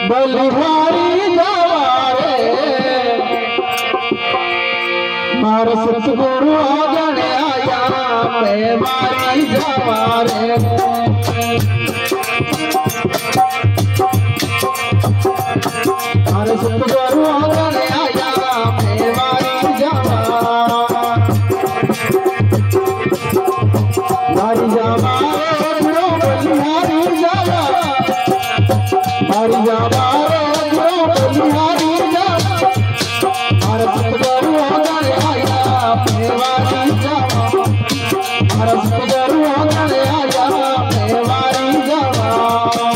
बलिहारी जवारे मार सतगुरु आगण आया बेमारी जवारे मार सतगुरु आगण आया बेमारी जवारे मारी जवारे बलिहारी जवारे मारी जवारे बलिहारी जवारे मार सतगुरु आगण आया बेमारी जवारे मार सतगुरु आगण आया बेमारी जवारे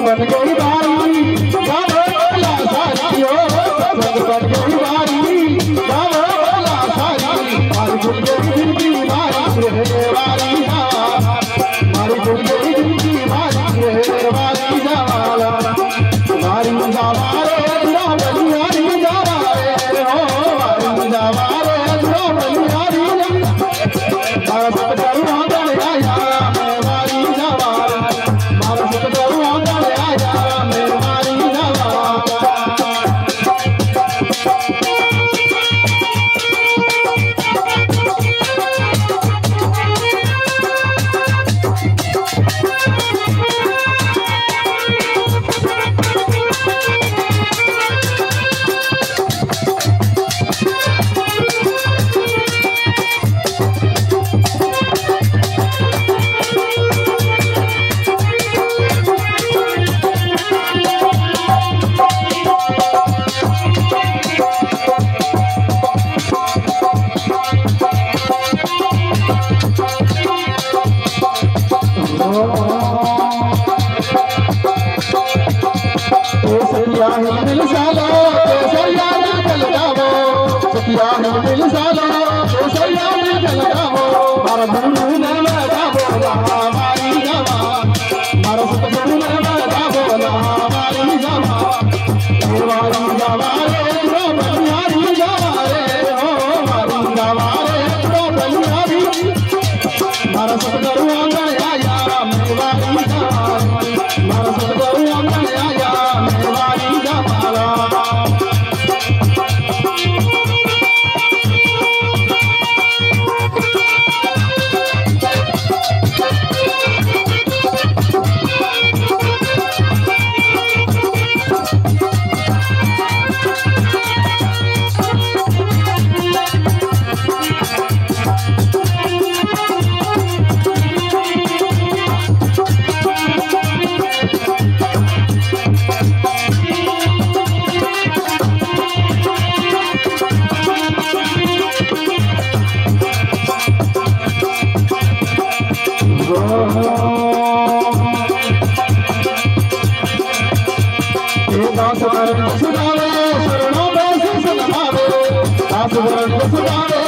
बन गई बारी गावो बोला सारियो संग बन गई बारी गावो बोला सारी मारी गुड़ गई दिल की मारी रे वाली मारी गुड़ गई दिल की मारी रे वाली जवाला मारी जवारे बलिहारी जवारे हो मारी जवारे बलिहारी मारा सतगुरु आगण आया बेमारी जवारे मारा सतगुरु आगण आया बेमारी जवारे मिल सालो सैया मिल गावो सतिया मिल सालो सैया मिल गावो मारा गुरु ने गावो हमारी जवान मारा सतगुरु ने गावो हमारी जवान हमारी जवारे बलिहारी जवारे हो हमारी जवारे बलिहारी मारा सतगुरु आगण आया बेमारी जवान मारा सतगुरु आगण आया बेमारी जवाला दास वरण सुनावे शरणों में शीश नवावे दास वरण सुनावे